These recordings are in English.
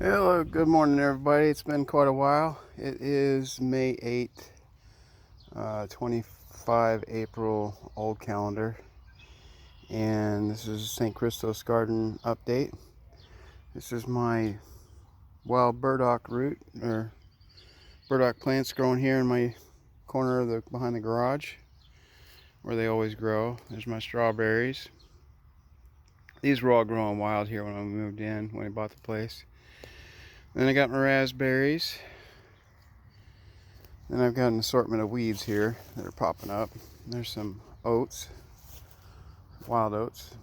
Hello, good morning everybody. It's been quite a while. It is May 8th, 25 April old calendar, and this is St. Christos garden update. This is my wild burdock root, or burdock plants growing here in my corner of the behind the garage where they always grow. There's my strawberries. These were all growing wild here when I moved in, when I bought the place. Then I got my raspberries. Then I've got an assortment of weeds here that are popping up. There's some oats, wild oats,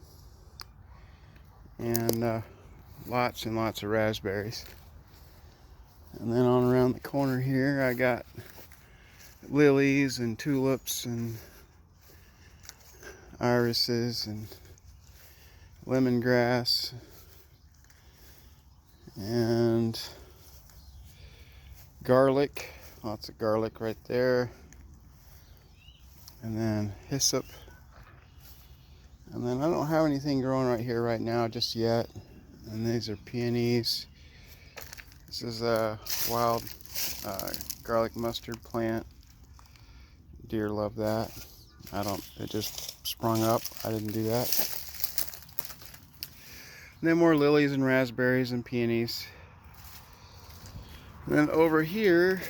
and lots and lots of raspberries. And then on around the corner here, I got lilies and tulips and irises and lemongrass and garlic. Lots of garlic right there, and then hyssop, and then I don't have anything growing right here right now just yet. And these are peonies. This is a wild garlic mustard plant. Deer love that. It just sprung up. I didn't do that. And then more lilies and raspberries and peonies. And then over here,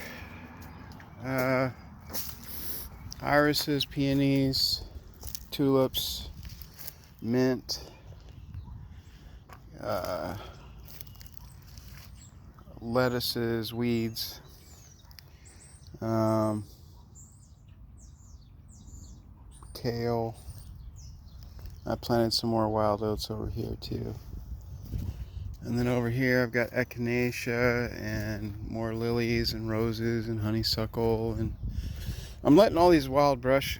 irises, peonies, tulips, mint, lettuces, weeds, kale. I planted some more wild oats over here too. And then over here I've got echinacea and more lilies and roses and honeysuckle, and I'm letting all these wild brush,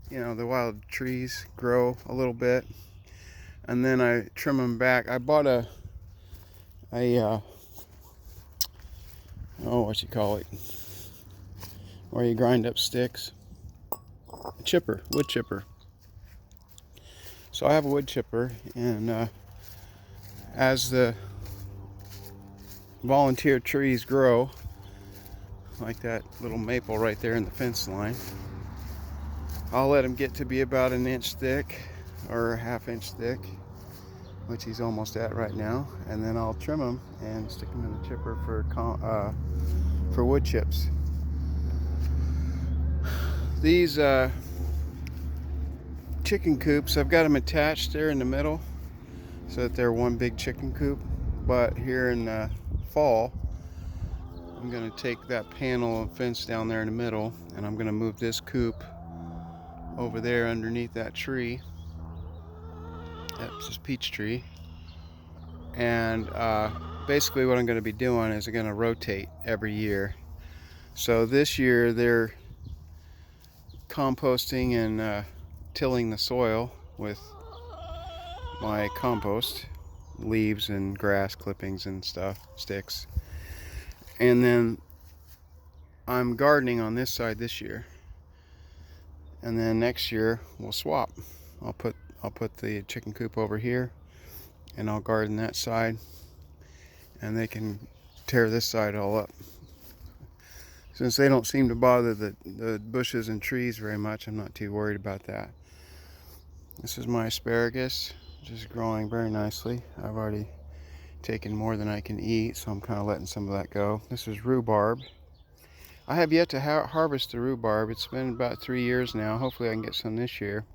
the wild trees grow a little bit, and then I trim them back. I bought what you call it, where you grind up sticks, a chipper, wood chipper. So I have a wood chipper, and as the volunteer trees grow, like that little maple right there in the fence line, I'll let them get to be about an inch thick or a half-inch thick, which he's almost at right now, and then I'll trim them and stick them in the chipper for wood chips. These chicken coops, I've got them attached there in the middle so that they're one big chicken coop. But here in the fall, I'm going to take that panel of fence down there in the middle, and I'm going to move this coop over there underneath that tree. That's this peach tree. And basically what I'm going to be doing is I'm going to rotate every year. So this year they're composting and tilling the soil with my compost, leaves and grass clippings and stuff, sticks. And then I'm gardening on this side this year. And then next year we'll swap. I'll put the chicken coop over here, and I'll garden that side, and they can tear this side all up. Since they don't seem to bother the bushes and trees very much, I'm not too worried about that. This is my asparagus, just growing very nicely. I've already taken more than I can eat, so I'm kind of letting some of that go. This is rhubarb. I have yet to harvest the rhubarb. It's been about 3 years now. Hopefully I can get some this year.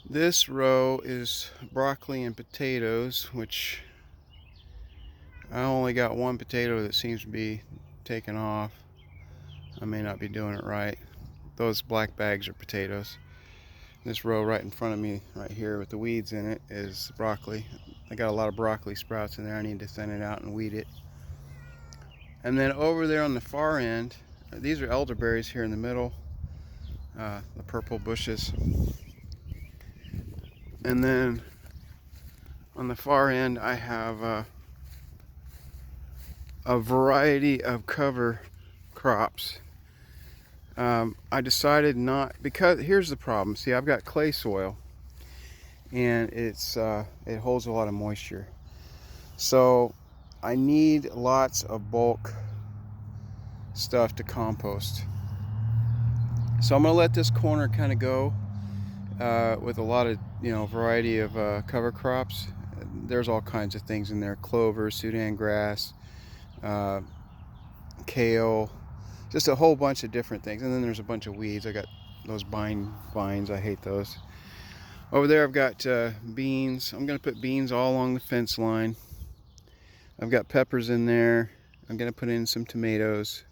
This row is broccoli and potatoes, which I only got one potato that seems to be taken off. I may not be doing it right. Those black bags are potatoes. This row right in front of me right here with the weeds in it is broccoli. I got a lot of broccoli sprouts in there. I need to thin it out and weed it. And then over there on the far end, these are elderberries here in the middle, the purple bushes. And then on the far end I have a variety of cover crops. I decided not, because here's the problem. See, I've got clay soil, and it holds a lot of moisture. So I need lots of bulk stuff to compost. So I'm gonna let this corner kind of go with a lot of, variety of cover crops. There's all kinds of things in there: clover, Sudan grass, uh, kale, just a whole bunch of different things. And then there's a bunch of weeds. I got those vines. I hate those. Over there I've got beans. I'm gonna put beans all along the fence line. I've got peppers in there. I'm gonna put in some tomatoes,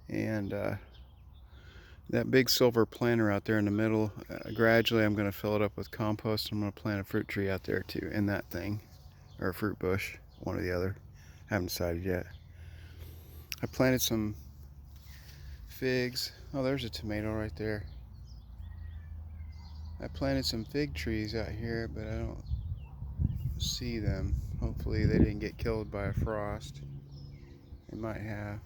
and that big silver planter out there in the middle, gradually I'm going to fill it up with compost. I'm going to plant a fruit tree out there too, in that thing, or a fruit bush, one or the other. Haven't decided yet. I planted some figs. Oh, there's a tomato right there. I planted some fig trees out here, but I don't see them. Hopefully they didn't get killed by a frost. They might have.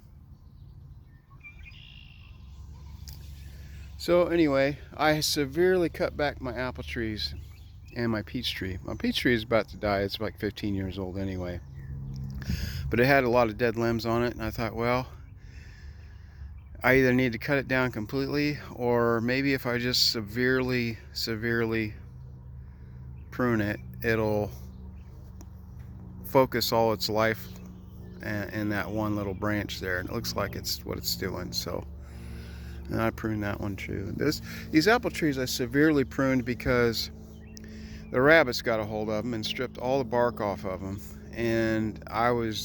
So anyway, I severely cut back my apple trees and my peach tree. My peach tree is about to die. It's like 15 years old anyway. But it had a lot of dead limbs on it, and I thought, well, I either need to cut it down completely, or maybe if I just severely prune it, it'll focus all its life in that one little branch there. And it looks like it's what it's doing. So, and I pruned that one too. These apple trees I severely pruned because the rabbits got a hold of them and stripped all the bark off of them, and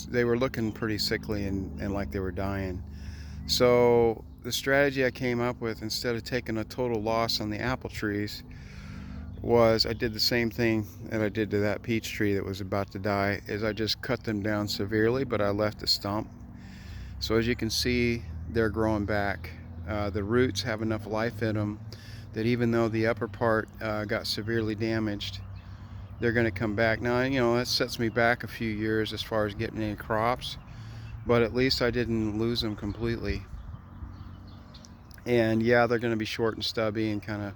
they were looking pretty sickly and like they were dying. So the strategy I came up with, instead of taking a total loss on the apple trees, was I did the same thing that I did to that peach tree that was about to die. Is I just cut them down severely, but I left the stump. So as you can see, they're growing back. The roots have enough life in them that even though the upper part got severely damaged, they're going to come back. Now, that sets me back a few years as far as getting any crops, but at least I didn't lose them completely. And yeah, they're going to be short and stubby and kind of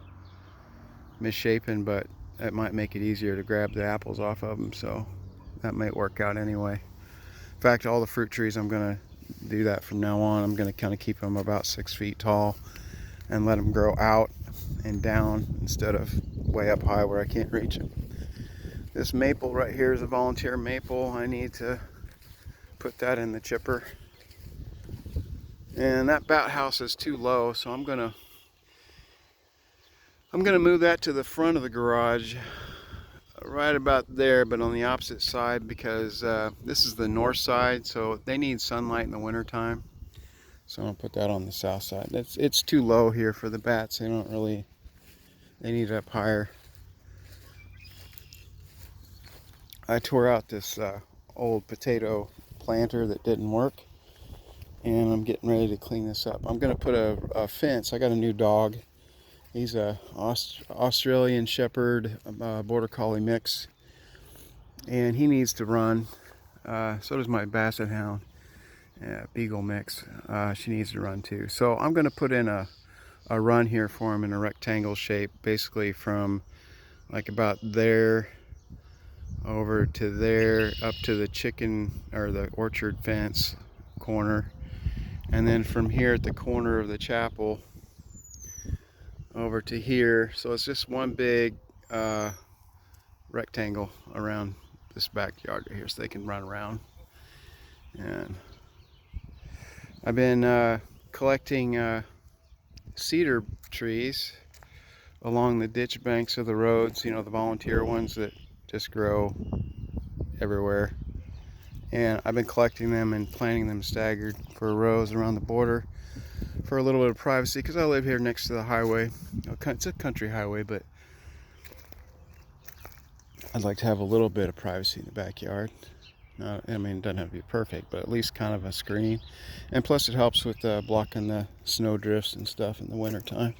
misshapen, but it might make it easier to grab the apples off of them, so that might work out anyway. In fact, all the fruit trees, I'm going to do that from now on. I'm going to kind of keep them about 6 feet tall and let them grow out and down instead of way up high where I can't reach them. This maple right here is a volunteer maple. I need to put that in the chipper. And that bat house is too low, so I'm gonna move that to the front of the garage, right about there, but on the opposite side, because this is the north side, so they need sunlight in the winter time. So I'll put that on the south side. It's too low here for the bats. They need it up higher. I tore out this old potato planter that didn't work, and I'm getting ready to clean this up. I'm going to put a fence. I got a new dog. He's a Australian Shepherd Border Collie mix, and he needs to run. So does my Basset Hound Beagle mix. She needs to run too. So I'm going to put in a run here for him in a rectangle shape, basically from like about there over to there, up to the chicken or the orchard fence corner, and then from here at the corner of the chapel over to here. So it's just one big rectangle around this backyard right here, so they can run around. And I've been collecting cedar trees along the ditch banks of the roads, the volunteer ones that just grow everywhere. And I've been collecting them and planting them staggered for rows around the border for a little bit of privacy, because I live here next to the highway. It's a country highway, but I'd like to have a little bit of privacy in the backyard. I mean, it doesn't have to be perfect, but at least kind of a screen. And plus it helps with blocking the snow drifts and stuff in the winter time.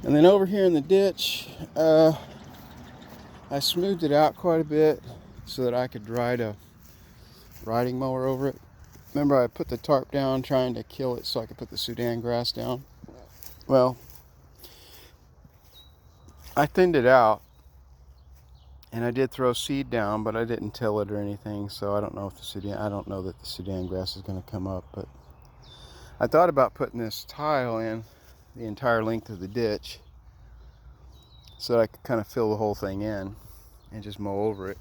And then over here in the ditch, I smoothed it out quite a bit so that I could ride a riding mower over it. Remember, I put the tarp down trying to kill it so I could put the Sudan grass down. Well, I thinned it out And I did throw seed down, but I didn't till it or anything, so I don't know if I don't know that the Sudan grass is going to come up. But I thought about putting this tile in the entire length of the ditch so that I could kind of fill the whole thing in and just mow over it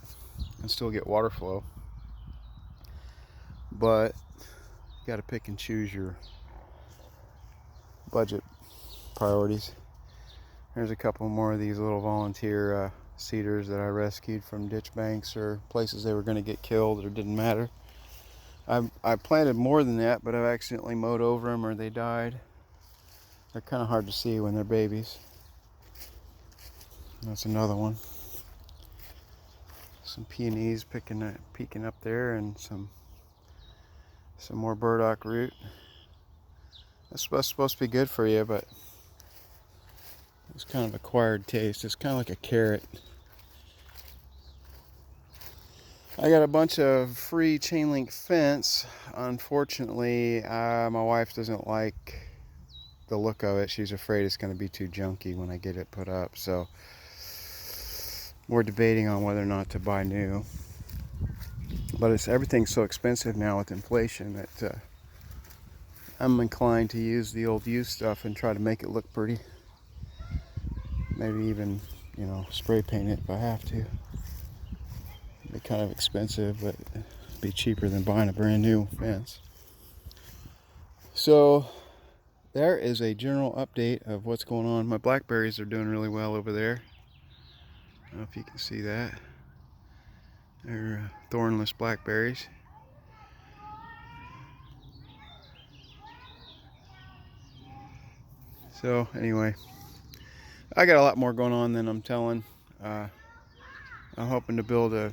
and still get water flow. But you got to pick and choose your budget priorities. There's a couple more of these little volunteer cedars that I rescued from ditch banks or places they were going to get killed or didn't matter. I planted more than that, but I've accidentally mowed over them or they died. They're kind of hard to see when they're babies. That's another one. Some peonies peeking up there, and some more burdock root. That's supposed to be good for you, but it's kind of acquired taste. It's kind of like a carrot. I got a bunch of free chain link fence. Unfortunately, my wife doesn't like the look of it. She's afraid it's going to be too junky when I get it put up. So we're debating on whether or not to buy new. But everything's so expensive now with inflation that I'm inclined to use the old used stuff and try to make it look pretty. Maybe even, spray paint it if I have to. It'd be kind of expensive, but it'd be cheaper than buying a brand new fence. So there is a general update of what's going on. My blackberries are doing really well over there. I don't know if you can see that. They're thornless blackberries. So anyway, I got a lot more going on than I'm telling. I'm hoping to build a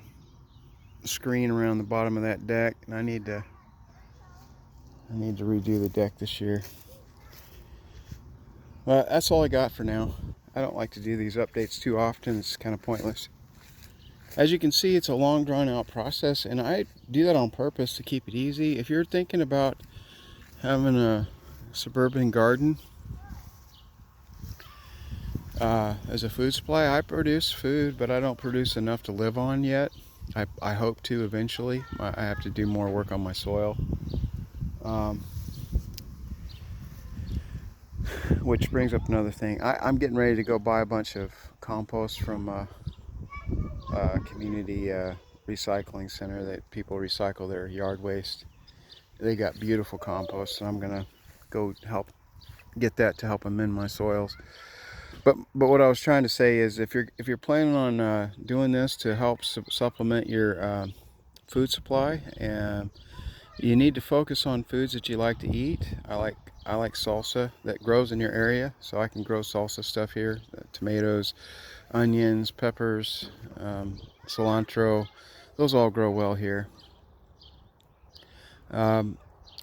screen around the bottom of that deck, and I need to redo the deck this year. But that's all I got for now. I don't like to do these updates too often. It's kind of pointless. As you can see, it's a long, drawn-out process, and I do that on purpose to keep it easy. If you're thinking about having a suburban garden as a food supply, I produce food, but I don't produce enough to live on yet. I hope to eventually. I have to do more work on my soil. Which brings up another thing. I'm getting ready to go buy a bunch of compost from a community recycling center that people recycle their yard waste. They got beautiful compost, and I'm gonna go help get that to help amend my soils. But what I was trying to say is, if you're planning on doing this to help supplement your food supply, and you need to focus on foods that you like to eat. I like salsa that grows in your area, so I can grow salsa stuff here. Tomatoes, onions, peppers, cilantro. Those all grow well here.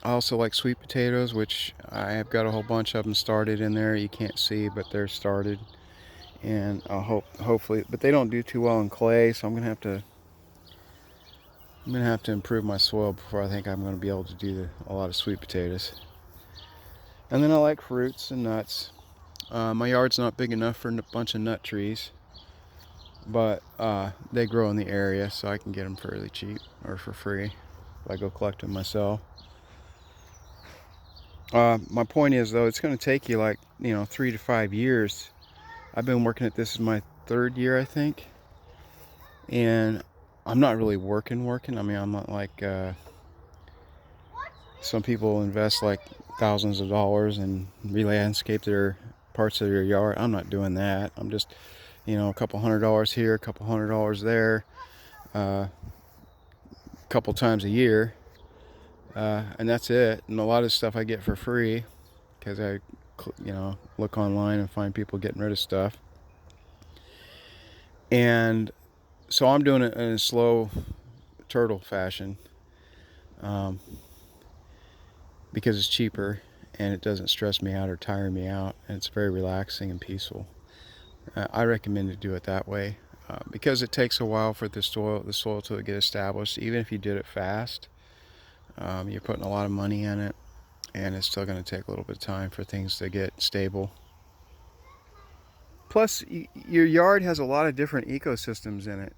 I also like sweet potatoes, which I have got a whole bunch of them started in there. You can't see, but they're started. And I'll hopefully, but they don't do too well in clay, so I'm gonna have to improve my soil before I think I'm gonna be able to do a lot of sweet potatoes. And then I like fruits and nuts. My yard's not big enough for a bunch of nut trees, but they grow in the area, so I can get them fairly cheap or for free if I go collect them myself. My point is, though, it's going to take you 3 to 5 years. I've been working at this is my 3rd year, I think, and I'm not really working. I mean, I'm not like some people invest like thousands of dollars and re-landscape their parts of their yard. I'm not doing that. I'm just, a couple $100 here, a couple $100 there, a couple times a year, and that's it. And a lot of stuff I get for free because I look online and find people getting rid of stuff. And so I'm doing it in a slow turtle fashion, because it's cheaper and it doesn't stress me out or tire me out, and it's very relaxing and peaceful. I recommend to do it that way, because it takes a while for the soil to get established. Even if you did it fast, you're putting a lot of money in it, and it's still going to take a little bit of time for things to get stable. Plus, your yard has a lot of different ecosystems in it.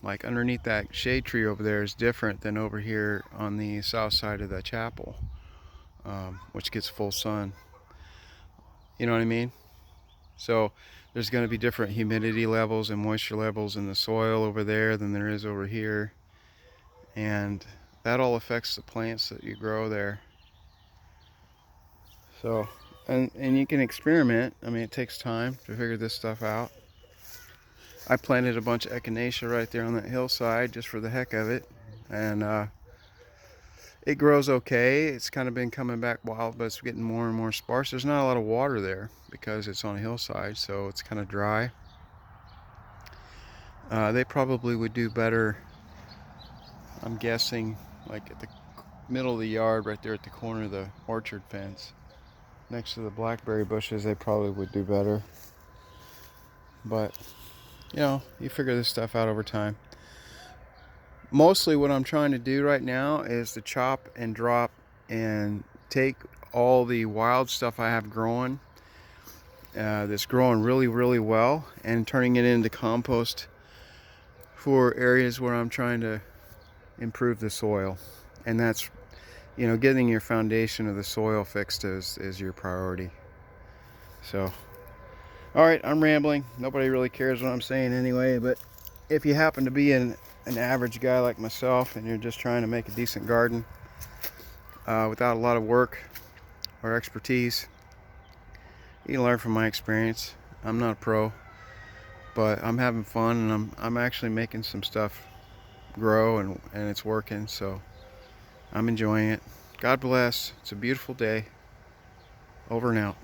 Like underneath that shade tree over there is different than over here on the south side of the chapel, which gets full sun. You know what I mean? So there's going to be different humidity levels and moisture levels in the soil over there than there is over here. And that all affects the plants that you grow there. So, and you can experiment. I mean, it takes time to figure this stuff out. I planted a bunch of echinacea right there on that hillside just for the heck of it. And it grows okay. It's kind of been coming back wild, but it's getting more and more sparse. There's not a lot of water there because it's on a hillside, so it's kind of dry. They probably would do better, I'm guessing, like at the middle of the yard right there at the corner of the orchard fence. Next to the blackberry bushes, they probably would do better. But, you know, you figure this stuff out over time. Mostly what I'm trying to do right now is to chop and drop and take all the wild stuff I have growing, that's growing really, really well, and turning it into compost for areas where I'm trying to improve the soil. And that's, you know, getting your foundation of the soil fixed is your priority. So, all right, I'm rambling. Nobody really cares what I'm saying anyway, but if you happen to be an average guy like myself and you're just trying to make a decent garden without a lot of work or expertise, you can learn from my experience. I'm not a pro, but I'm having fun, and I'm actually making some stuff grow, and it's working, so I'm enjoying it. God bless. It's a beautiful day. Over and out.